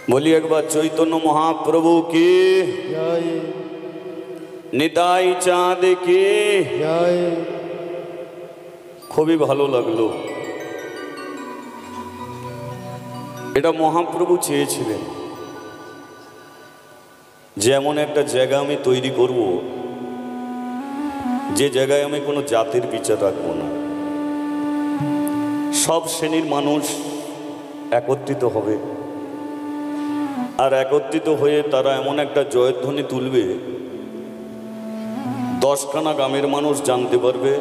बोली एक बार चैतन्य महाप्रभु की जय। निताई चाँद की जय। খুবই ভালো লাগলো। এটা মহাপ্রভু চেয়েছিলেন যে এমন একটা জায়গা আমি তৈরি করব যে জায়গায় আমি কোনো জাতির বিচার রাখবো না, সব শ্রেণীর মানুষ একত্রিত হবে আর একত্রিত হয়ে তারা এমন একটা জয়ধ্বনি তুলবে 10খানা গ্রামের মানুষ জানতে পারবে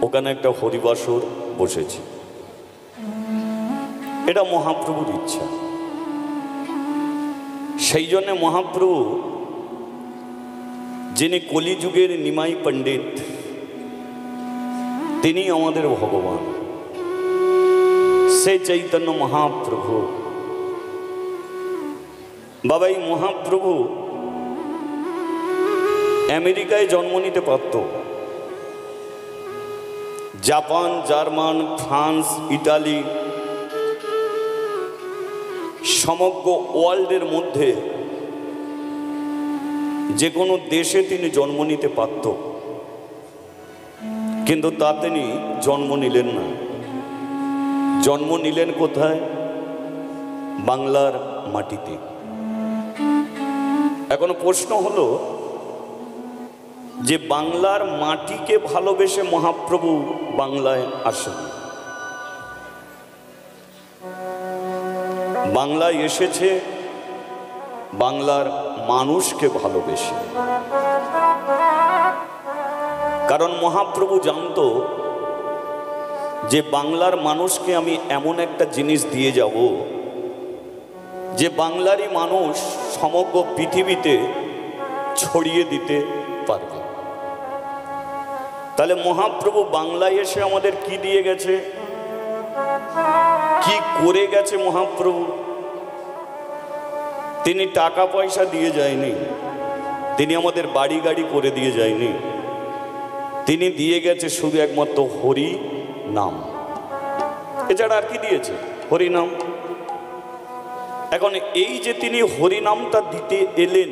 ওখানে একটা হরিবাসর বসেছে। এটা মহাপ্রভুর ইচ্ছা। সেই জন্য মহাপ্রভু যিনি কলিযুগের নিমাই পণ্ডিত, তিনি আমাদের ভগবান, সে চৈতন্য মহাপ্রভু। বাবা, এই মহাপ্রভু আমেরিকায় জন্ম নিতে পারত, জাপান, জার্মান, ফ্রান্স, ইটালি, সমগ্র ওয়ার্ল্ডের মধ্যে যে কোনো দেশে তিনি জন্ম নিতে পারত, কিন্তু তা তিনি জন্ম নিলেন না। জন্ম নিলেন কোথায়? বাংলার মাটিতে। এখন প্রশ্ন হলো যে বাংলার মাটিকে ভালোবেসে মহাপ্রভু বাংলায় আসেন। বাংলায় এসেছে বাংলার মানুষকে ভালোবেসে। কারণ মহাপ্রভু জানতো যে বাংলার মানুষকে আমি এমন একটা জিনিস দিয়ে যাব যে বাংলারই মানুষ সমগ্র পৃথিবীতে ছড়িয়ে দিতে পারবে। তাহলে মহাপ্রভু বাংলায় এসে আমাদের কি দিয়ে গেছে, কি করে গেছে মহাপ্রভু? তিনি টাকা পয়সা দিয়ে যায়নি, তিনি আমাদের বাড়ি গাড়ি করে দিয়ে যায়নি, তিনি দিয়ে গেছে শুধু একমাত্র হরি নাম। এছাড়া আর কি দিয়েছে? হরি নাম। এখন এই যে তিনি হরি নামটা দিতে এলেন,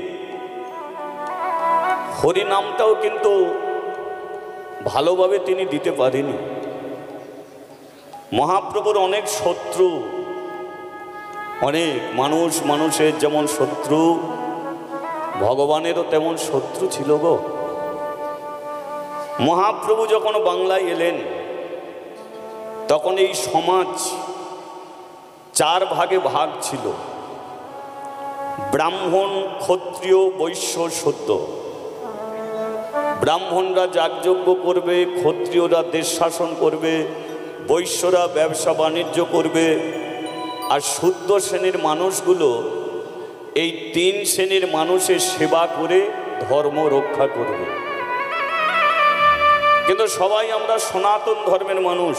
হরি নামটাও কিন্তু ভালোভাবে তিনি দিতে পারেনি। মহাপ্রভুর অনেক শত্রু, অনেক মানুষের যেমন শত্রু, ভগবানেরও তেমন শত্রু ছিল গো। মহাপ্রভু যখন বাংলায় এলেন তখন এই সমাজ 4 ভাগে ভাগ ছিল: ব্রাহ্মণ, ক্ষত্রিয়, বৈশ্য, শূদ্র। ব্রাহ্মণরা যাগযজ্ঞ করবে, ক্ষত্রিয়রা দেশ শাসন করবে, বৈশ্যরা ব্যবসা বাণিজ্য করবে, আর শূদ্র শ্রেণীর মানুষগুলো এই 3 শ্রেণীর মানুষের সেবা করে ধর্ম রক্ষা করবে। কিন্তু সবাই আমরা সনাতন ধর্মের মানুষ।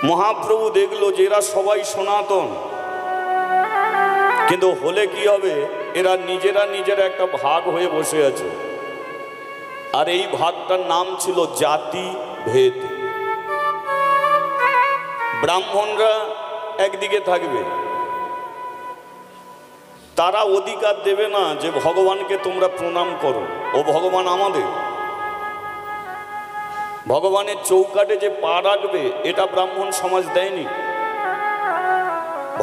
মহাপ্রভু দেখলো যে এরা সবাই সনাতন, কিন্তু হলে কি হবে? এরা নিজেরা একটা ভাগ হয়ে বসে আছে, আর এই ভাগটার নাম ছিল জাতি ভেদ। ব্রাহ্মণরা একদিকে থাকবে, তারা অধিকার দেবে না যে ভগবানকে তোমরা প্রণাম করো, ও ভগবান আমাদের। ভগবানের চৌকাটে যে পা রাখবে এটা ব্রাহ্মণ সমাজ দেয়নি।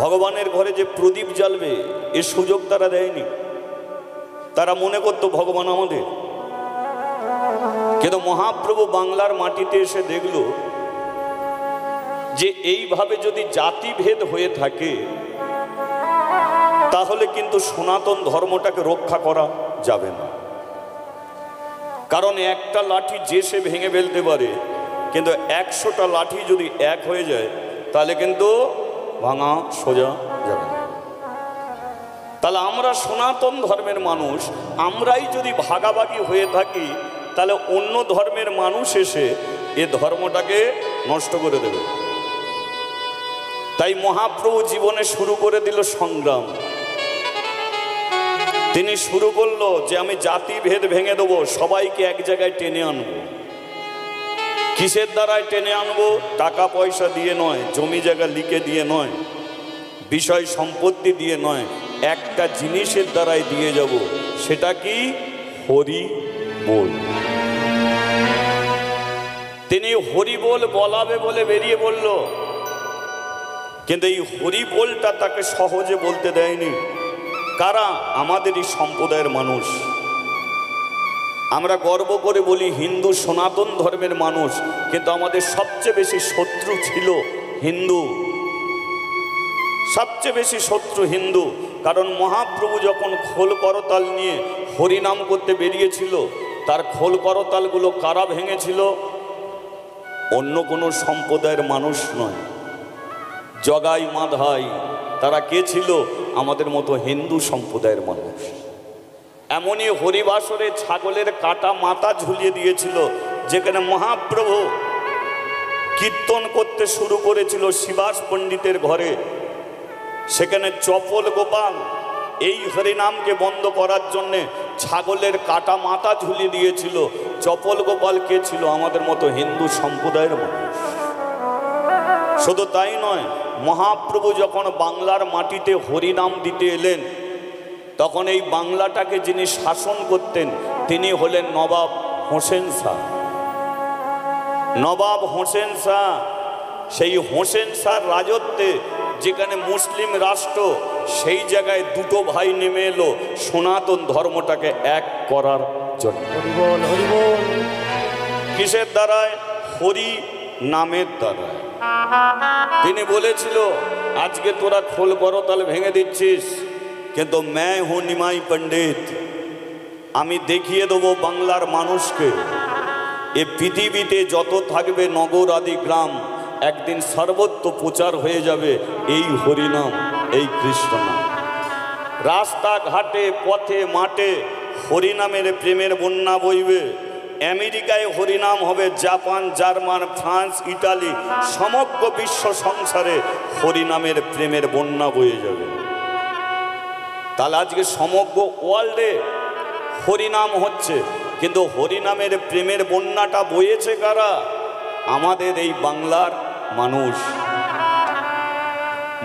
ভগবানের ঘরে যে প্রদীপ জ্বালবে এ সুযোগ তারা দেয়নি। তারা মনে করতো ভগবান আমাদের। কিন্তু মহাপ্রভু বাংলার মাটিতে এসে দেখলো যে এইভাবে যদি জাতিভেদ হয়ে থাকে তাহলে কিন্তু সনাতন ধর্মটাকে রক্ষা করা যাবে না। কারণ একটা লাঠি যে সে ভেঙে ফেলতে পারে, কিন্তু 100টা লাঠি যদি এক হয়ে যায় তাহলে কিন্তু ভাঙা সোজা যাবে না। তাহলে আমরা সনাতন ধর্মের মানুষ, আমরাই যদি ভাগাভাগি হয়ে থাকি তাহলে অন্য ধর্মের মানুষ এসে এ ধর্মটাকে নষ্ট করে দেবে। তাই মহাপ্রভু জীবনে শুরু করে দিল সংগ্রাম। তিনি শুরু করলো যে আমি জাতিভেদ ভেঙে দেবো, সবাইকে এক জায়গায় টেনে আনবো। কিসের দ্বারায় টেনে আনবো? টাকা পয়সা দিয়ে নয়, জমি জায়গা লিখে দিয়ে নয়, বিষয় সম্পত্তি দিয়ে নয়, একটা জিনিসের দ্বারাই দিয়ে যাব, সেটা কি? হরি বল। তিনি হরি বল বলাবে বলে বেরিয়ে বলল, কিন্তু এই হরি বলটা তাকে সহজে বলতে দেয়নি। কারা? আমাদেরই সম্প্রদায়ের মানুষ। আমরা গর্ব করে বলি হিন্দু সনাতন ধর্মের মানুষ, কিন্তু আমাদের সবচেয়ে বেশি শত্রু ছিল হিন্দু, সবচেয়ে বেশি শত্রু হিন্দু। কারণ মহাপ্রভু যখন খোল করতাল নিয়ে হরিনাম করতে বেরিয়েছিল, তার খোল করতালগুলো কারা ভেঙেছিল? অন্য কোনো সম্প্রদায়ের মানুষ নয়, জগাই মাধাই। তারা কে ছিল? আমাদের মতো হিন্দু সম্প্রদায়ের মানুষ। এমনই হরিবাসরে ছাগলের কাটা মাথা ঝুলিয়ে দিয়েছিল, যেখানে মহাপ্রভু কীর্তন করতে শুরু করেছিল শিবাস পণ্ডিতের ঘরে। সেখানে চপল গোপাল এই হরিনামকে বন্ধ করার জন্যে ছাগলের কাটা মাথা ঝুলিয়ে দিয়েছিল। চপল গোপাল কে ছিল? আমাদের মতো হিন্দু সম্প্রদায়ের মানুষ। শুধু তাই নয়, মহাপ্রভু যখন বাংলার মাটিতে হরিনাম দিতে এলেন, তখন এই বাংলাটাকে যিনি শাসন করতেন তিনি হলেন নবাব হোসেন শাহ। নবাব হোসেন শাহ, সেই হোসেন শাহর রাজত্বে যেখানে মুসলিম রাষ্ট্র, সেই জায়গায় দুটো ভাই নেমে এলো সনাতন ধর্মটাকে এক করার জন্য। কিসের দ্বারায়? হরি নামের দ্বারায়। তিনি বলেছিল, আজকে তোরা খোল করতাল ভেঙে দিচ্ছিস, কিন্তু मैं हूं निमाई पंडित, আমি দেখিয়ে দেবো বাংলার মানুষকে এ পৃথিবীতে যত থাকবে নগর আদি গ্রাম, একদিন সর্বত্র প্রচার হয়ে যাবে এই হরিনাম, এই কৃষ্ণ নাম। রাস্তাঘাটে পথে মাঠে হরিনামের প্রেমের বন্যা বইবে। আমেরিকায় হরিনাম হবে, জাপান, জার্মান, ফ্রান্স, ইটালি, সমগ্র বিশ্ব সংসারে হরিনামের প্রেমের বন্যা বয়ে যাবে। তাহলে আজকে সমগ্র ওয়ার্ল্ডে হরিনাম হচ্ছে, কিন্তু হরিনামের প্রেমের বন্যাটা বয়েছে কারা? আমাদের এই বাংলার মানুষ।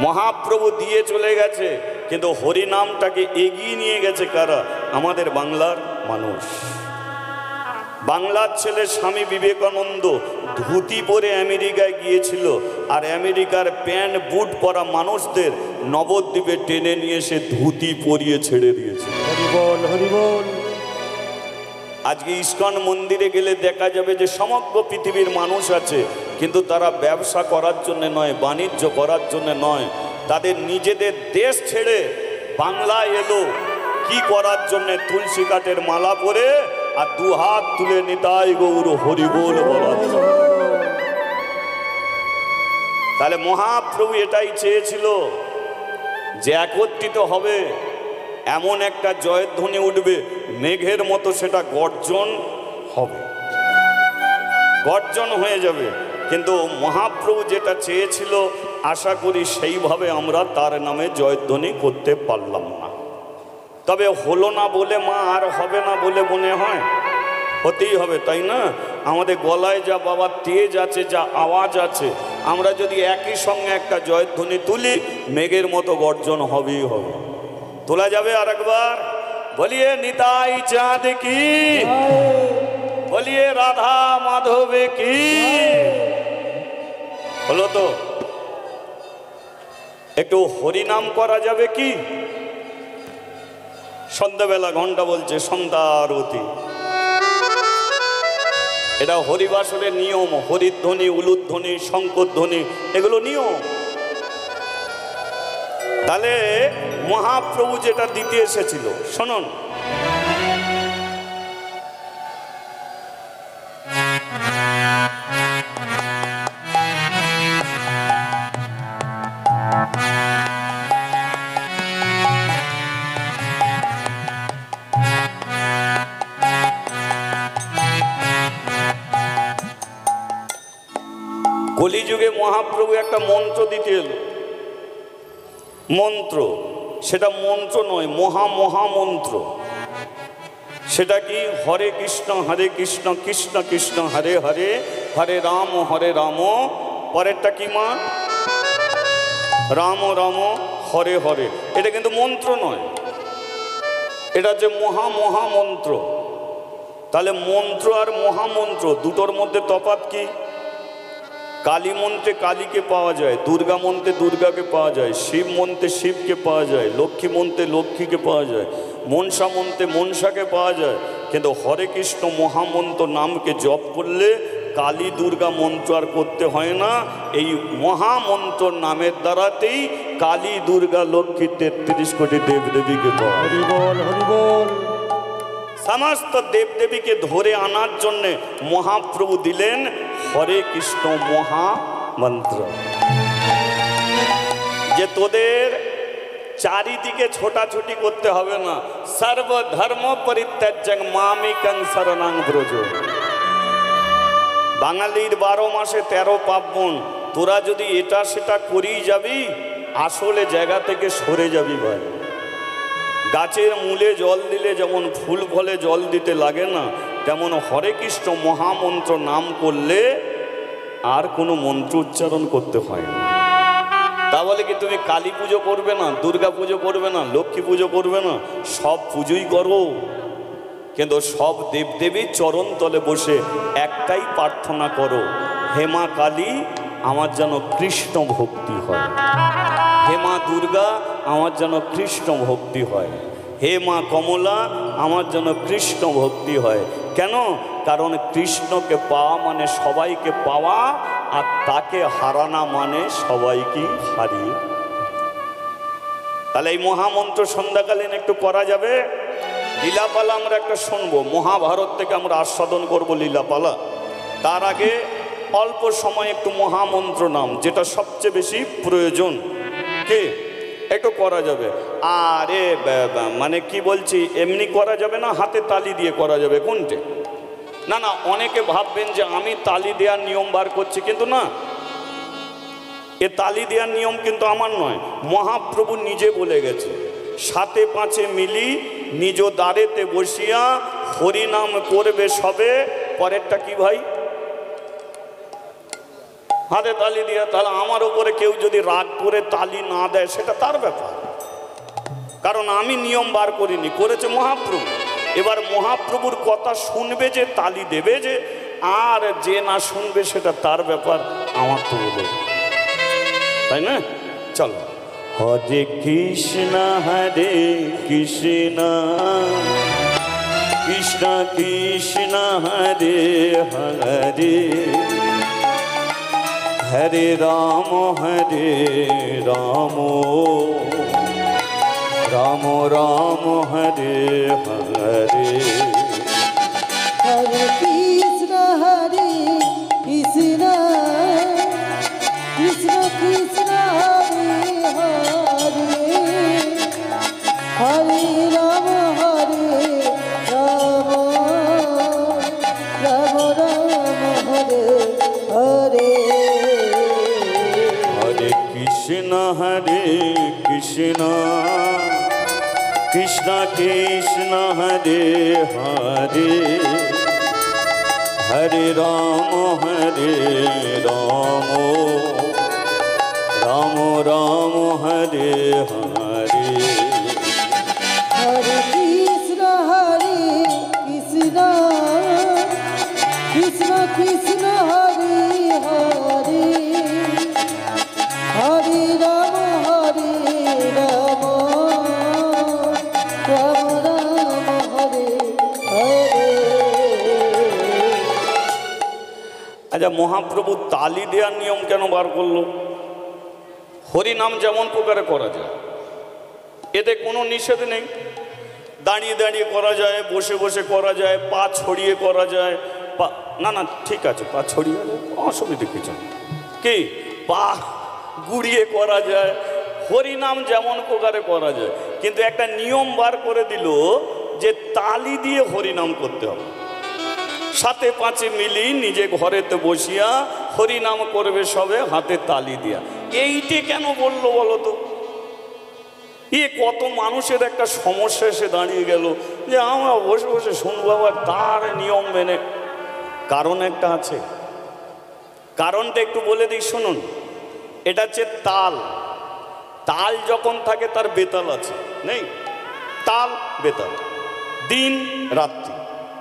মহাপ্রভু দিয়ে চলে গেছে, কিন্তু হরিনামটাকে এগিয়ে নিয়ে গেছে কারা? আমাদের বাংলার মানুষ। বাংলার ছেলে স্বামী বিবেকানন্দ ধুতি পরে আমেরিকায় গিয়েছিল, আর আমেরিকার প্যান্ট বুট পরা মানুষদের নবদ্বীপে টেনে নিয়ে এসে ধুতি পরিয়ে ছেড়ে দিয়েছে। হরিবল হরিবল। আজকে ইস্কন মন্দিরে গেলে দেখা যাবে যে সমগ্র পৃথিবীর মানুষ আছে, কিন্তু তারা ব্যবসা করার জন্য নয়, বাণিজ্য করার জন্য নয়, তাদের নিজেদের দেশ ছেড়ে বাংলায় এলো কি করার জন্য? তুলসী কাঠের মালা পরে আর দু হাত তুলে নিতাই গৌর হরিবোল বলা। তাহলে মহাপ্রভু এটাই চেয়েছিল যে একত্রিত হবে, এমন একটা জয়ধ্বনি উঠবে মেঘের মতো, সেটা গর্জন হবে, গর্জন হয়ে যাবে। কিন্তু মহাপ্রভু যেটা চেয়েছিল, আশা করি সেইভাবে আমরা তার নামে জয়ধ্বনি করতে পারলাম না। তবে হলো না বলে মা আর হবে না বলে মনে হয়, হতেই হবে, তাই না? আমাদের গলায় যা বাবা তেজ আছে, যা আওয়াজ আছে, আমরা যদি একই সঙ্গে একটা জয়ধ্বনি তুলি, মেঘের মতো গর্জন হবেই হবে। তোলা যাবে আর একবার? বলিয়ে নিতাই চাঁদ কি, বলিয়ে রাধা মাধবে কি। হলো তো? একটু হরিনাম করা যাবে কি? সন্ধ্যাবেলা ঘন্টা বলছে সন্ধ্যা আরতি, এটা হরিবাসরের নিয়ম। হরিধ্বনি, উলুধ্বনি, শঙ্করধ্বনি, এগুলো নিয়ম। তাহলে মহাপ্রভু যেটা দিতে এসেছিল, শুনুন। কলিযুগে মহাপ্রভু একটা মন্ত্র দিতে এলো। মন্ত্র, সেটা মন্ত্র নয়, মহামন্ত্র। সেটা কি? হরে কৃষ্ণ কৃষ্ণ কৃষ্ণ হরে হরে, হরে রাম পরেরটা কি মা? রাম রাম হরে হরে। এটা কিন্তু মন্ত্র নয়, এটা হচ্ছে মহামন্ত্র। তাহলে মন্ত্র আর মহামন্ত্র দুটোর মধ্যে তফাৎ কি? কালী মন্ত্রে কালীকে পাওয়া যায়, দুর্গা মন্ত্রে দুর্গাকে পাওয়া যায়, শিব মন্ত্রে শিবকে পাওয়া যায়, লক্ষ্মী মন্ত্রে লক্ষ্মীকে পাওয়া যায়, মনসা মন্ত্রে মনসাকে পাওয়া যায়। কিন্তু হরে কৃষ্ণ মহামন্ত্র নামকে জপ করলে কালী দুর্গা মন্ত্র আর করতে হয় না। এই মহামন্ত্র নামের দ্বারাতেই কালী দুর্গা লক্ষ্মী 33 কোটি দেবদেবীকে পাওয়া যায়। হরি বল, হরি বল। সমস্ত দেবদেবীকে ধরে আনার জন্য মহাপ্রভু দিলেন হরে কৃষ্ণ মহামন্ত্র, যে তোদের চারিদিকে ছোটাছুটি করতে হবে না। সর্বধর্ম পরিত্যাজ্যং মামিকং শরণং ব্রজ। বাঙালির 12 মাসে 13 পার্বণ, তোরা যদি এটা সেটা করেই যাবি, আসলে জায়গা থেকে সরে যাবি ভাই। গাছের মূলে জল দিলে যেমন ফুল ফলে জল দিতে লাগে না, তেমন হরে কৃষ্ণ মহামন্ত্র নাম করলে আর কোনো মন্ত্র উচ্চারণ করতে হয় না। তা বলে কি তুমি কালী পুজো করবে না, দুর্গা পুজো করবে না, লক্ষ্মী পুজো করবে না? সব পুজোই করো, কিন্তু সব দেবদেবীর চরণ তলে বসে একটাই প্রার্থনা করো, হে মা কালী আমার যেন কৃষ্ণ ভক্তি হয়, হে মা দুর্গা আমার যেন কৃষ্ণ ভক্তি হয়, হে মা কমলা আমার যেন কৃষ্ণ ভক্তি হয়। কেন? কারণ কৃষ্ণকে পাওয়া মানে সবাইকে পাওয়া, আর তাকে হারানা মানে সবাইকে হারিয়ে। তাহলে এই মহামন্ত্র সন্ধ্যাকালীন একটু করা যাবে। লীলাপালা আমরা একটা শুনবো, মহাভারত থেকে আমরা আস্বাদন করব লীলাপালা। তার আগে অল্প সময় একটু মহামন্ত্র নাম, যেটা সবচেয়ে বেশি প্রয়োজন, কে একটু করা যাবে। আর মানে কি বলছি, এমনি করা যাবে না, হাতে তালি দিয়ে করা যাবে। কোনটে? না না, অনেকে ভাববেন যে আমি তালি দেওয়ার নিয়ম বার করছি, কিন্তু না, এ তালি দেওয়ার নিয়ম কিন্তু আমার নয়। মহাপ্রভু নিজে বলে গেছে, 7 5 মিলি নিজ দ্বারেতে বসিয়া হরিনাম করবে সবে। পরেরটা কি ভাই? হাতে তালি দিয়া। তাহলে আমার উপরে কেউ যদি রাগ করে তালি না দেয় সেটা তার ব্যাপার, কারণ আমি নিয়ম বার করিনি, করেছে মহাপ্রভু। এবার মহাপ্রভুর কথা শুনবে যে, তালি দেবে যে, আর যে না শুনবে সেটা তার ব্যাপার, আমার তো বলে, তাই না? চলো। হরে কৃষ্ণ হরে কৃষ্ণ কৃষ্ণ কৃষ্ণ হরে হরে, হরে রাম রাম রাম হরে হরে। হরে কৃষ্ণ কৃষ্ণ কৃষ্ণ হরে হরে, হরে রাম রাম রাম হরে হরে। হরে কৃষ্ণ কৃষ্ণ কৃষ্ণ হরে হরে, হরে রাম রাম রাম হরে হরে। হরে কৃষ্ণ কৃষ্ণ কৃষ্ণ হরে হরে, হরে রাম রাম রাম হরে হরে। আচ্ছা, মহাপ্রভু তালি দেওয়ার নিয়ম কেন বার করলো? হরিনাম যেমন প্রকারে করা যায়, এতে কোনো নিষেধ নেই। দাঁড়িয়ে দাঁড়িয়ে করা যায়, বসে বসে করা যায়, পা ছড়িয়ে করা যায়। না না, ঠিক আছে, পা ছড়িয়ে অসুবিধে কিছু নেই। কি পা গুড়িয়ে করা যায়, হরিনাম যেমন প্রকারে করা যায়। কিন্তু একটা নিয়ম বার করে দিল যে তালি দিয়ে হরিনাম করতে হবে। 7 5 মিলি নিজে ঘরেতে বসিয়া হরিনাম করবে সবে, হাতে তালি দিয়া। এইটি কেন বললো বলো তো? কত মানুষের একটা সমস্যা এসে দাঁড়িয়ে গেল যে আমরা বসে বসে শুনবো, আবার তার নিয়ম মেনে। কারণ একটা আছে, কারণটা একটু বলে দিই শুনুন। এটা হচ্ছে তাল। তাল যখন থাকে তার বেতাল আছে, নেই? তাল বেতাল, দিন রাত্রি,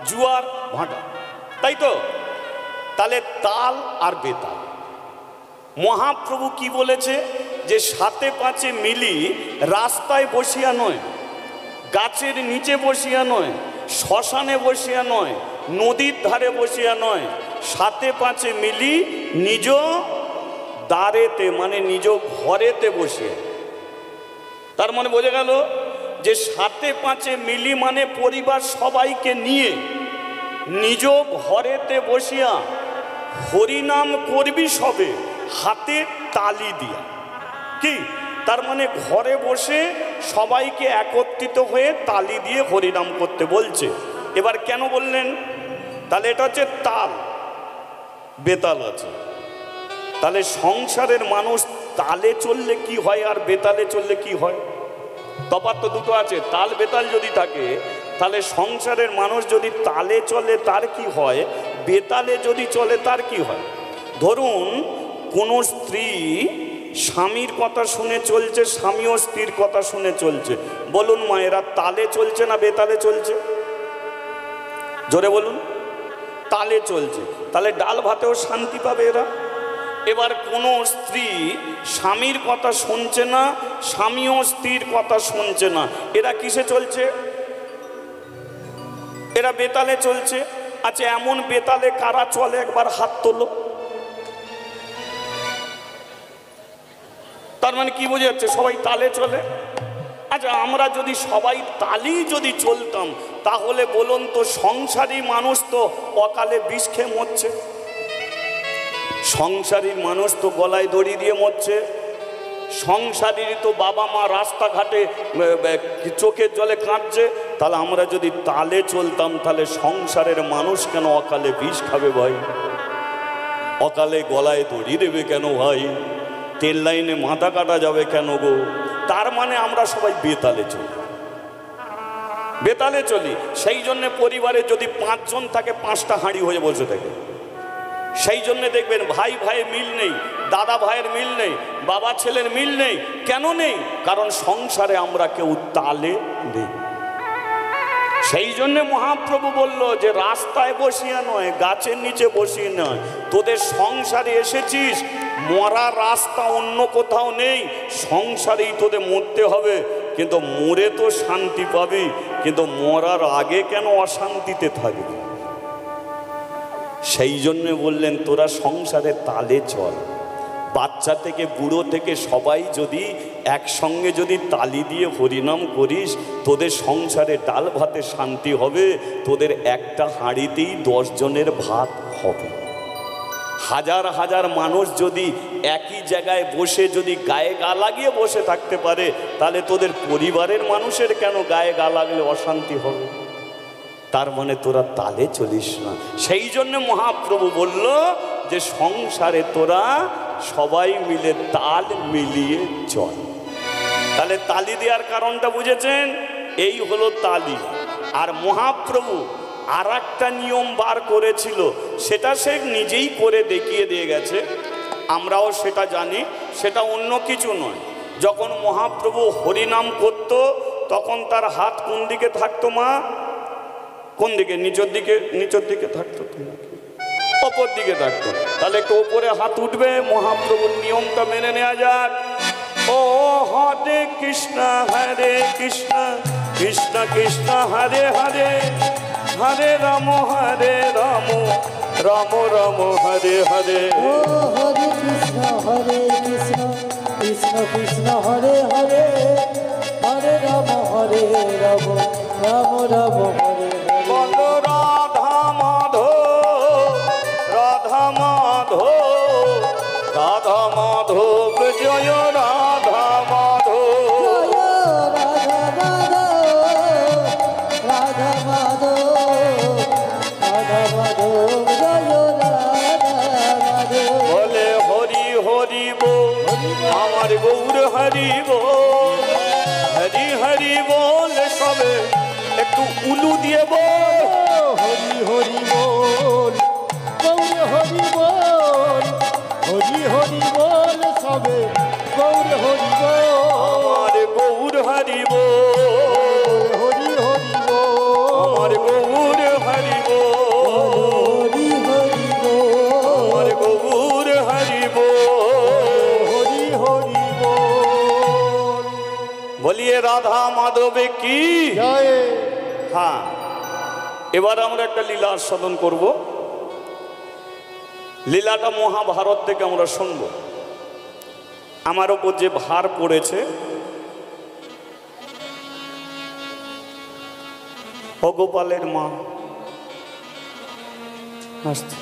জুয়ার ভাটা, তাই তো? তাহলে তাল আর বেতাল। মহাপ্রভু কি বলেছে? যে সাথে পাঁচে মিলি রাস্তায় বসিয়া নয়, গাছের নিচে বসিয়া নয়, শ্মশানে বসিয়া নয়, নদীর ধারে বসিয়া নয়, সাথে পাঁচে মিলি নিজ দ্বারেতে, মানে নিজ ঘরেতে বসিয়া। তার মানে বোঝা গেল যে সাথে পাঁচে মিলি মানে পরিবার সবাইকে নিয়ে নিজ ঘরেতে বসিয়া হরিনাম করবি সবে হাতে তালি দিয়া। কি তার মানে? ঘরে বসে সবাইকে একত্রিত হয়ে তালি দিয়ে হরিনাম করতে বলছে। এবার কেন বললেন? তাহলে এটা হচ্ছে তাল, বেতাল আছে। তাহলে সংসারের মানুষ তালে চললে কি হয় আর বেতালে চললে কি হয়? তফাৎ তো দুটো আছে। তাল বেতাল যদি থাকে তাহলে সংসারের মানুষ যদি তালে চলে তার কি হয়, বেতালে যদি চলে তার কি হয়? ধরুন কোনো স্ত্রী স্বামীর কথা শুনে চলছে, স্বামীও স্ত্রীর কথা শুনে চলছে, বলুন মা এরা তালে চলছে না বেতালে চলছে? জোরে বলুন। তালে চলছে, তাহলে ডাল ভাতেও শান্তি পাবে এরা। এবার কোনো স্ত্রী স্বামীর কথা শুনছে না, স্বামীও স্ত্রীর কথা শুনছে না, এরা কিসে চলছে? এরা বেতালে চলছে। আচ্ছা এমন বেতালে কারা চলে একবার হাত তোলো। তার মানে কি বোঝা যাচ্ছে? সবাই তালে চলে। আচ্ছা আমরা যদি সবাই তালি যদি চলতাম তাহলে বলুন তো সংসারী মানুষ তো অকালে বিষ খেয়ে মরছে, সংসারী মানুষ তো গলায় দড়ি দিয়ে মরছে, সংসারীর তো বাবা মা রাস্তাঘাটে চোখের জলে কাঁদছে। তাহলে আমরা যদি তালে চলতাম তাহলে সংসারের মানুষ কেন অকালে বিষ খাবে ভাই? অকালে গলায় দড়ি দেবে কেন ভাই? তেল লাইনে মাথা কাটা যাবে কেন গো? তার মানে আমরা সবাই বেতালে চলি, বেতালে চলি। সেই জন্য পরিবারে যদি 5 জন থাকে 5টা হাঁড়ি হয়ে বসে থাকে। সেই জন্য দেখবেন ভাই ভাইয়ের মিল নেই, দাদা ভাইয়ের মিল নেই, বাবা ছেলের মিল নেই। কেন নেই? কারণ সংসারে আমরা কেউ তালে নেই। সেই জন্য মহাপ্রভু বলল যে রাস্তায় বসিয়া নয়, গাছের নিচে বসিয়ে নয়, তোদের সংসারে এসেছিস, মরার রাস্তা অন্য কোথাও নেই, সংসারেই তোদের মরতে হবে। কিন্তু মরে তো শান্তি পাবি, কিন্তু মরার আগে কেন অশান্তিতে থাকবি? সেই জন্য বললেন তোরা সংসারে তালে চল। বাচ্চা থেকে বুড়ো থেকে সবাই যদি একসঙ্গে যদি তালি দিয়ে হরিনাম করিস, তোদের সংসারে ডাল ভাতে শান্তি হবে, তোদের একটা হাঁড়িতেই 10 জনের ভাত হবে। হাজার হাজার মানুষ যদি একই জায়গায় বসে যদি গায়ে গা লাগিয়ে বসে থাকতে পারে, তাহলে তোদের পরিবারের মানুষের কেন গায়ে গা লাগলে অশান্তি হবে? তার মানে তোরা তালে চলিস না। সেই জন্য মহাপ্রভু বলল যে সংসারে তোরা সবাই মিলে তাল মিলিয়ে চল। তাহলে তালি দেওয়ার কারণটা বুঝেছেন? এই হলো তালি। আর মহাপ্রভু আর একটা নিয়ম বার করেছিল, সেটা সে নিজেই করে দেখিয়ে দিয়ে গেছে, আমরাও সেটা জানি। সেটা অন্য কিছু নয়। যখন মহাপ্রভু হরিনাম করত তখন তার হাত কোন দিকে থাকতো মা? কোন দিকে? নিচের দিকে? নিচের দিকে থাকতো তো নাকি অপর দিকে থাকতো? তাহলে একটু ওপরে হাত উঠবে। মহাপ্রভুর নিয়মটা মেনে নেওয়া যাক। ও হরে কৃষ্ণ হরে কৃষ্ণ কৃষ্ণ কৃষ্ণ হরে হরে, হরে রাম রাম রাম হরে হরে। ও হরে কৃষ্ণ কৃষ্ণ কৃষ্ণ হরে হরে, হরে রাম রাম রাম হরে হরে। বলো রাধা মাধব রাধা মাধব রাধা মাধব জয় রাধা মাধব। রাধা মাধব রাধা মাধব রাধা মাধব জয় রাধা মাধব। বলে হরি হরি বল, আমার গৌর হরি বল, হরি হরি বল। সবে একটু উলু দিয়ে বল, হরি হরি বল, গৌর হরি বল, হরি হরি বল, সবে গৌর হরি বল। বলিয়ে রাধা মাধবে কি জয়। হ্যাঁ, এবার আমরা একটা লীলা আস্বাদন করব। লীলাটা মহাভারত থেকে আমরা শুনব। আমার ওপর যে ভার পড়েছে, ভগোপালের মা আসতে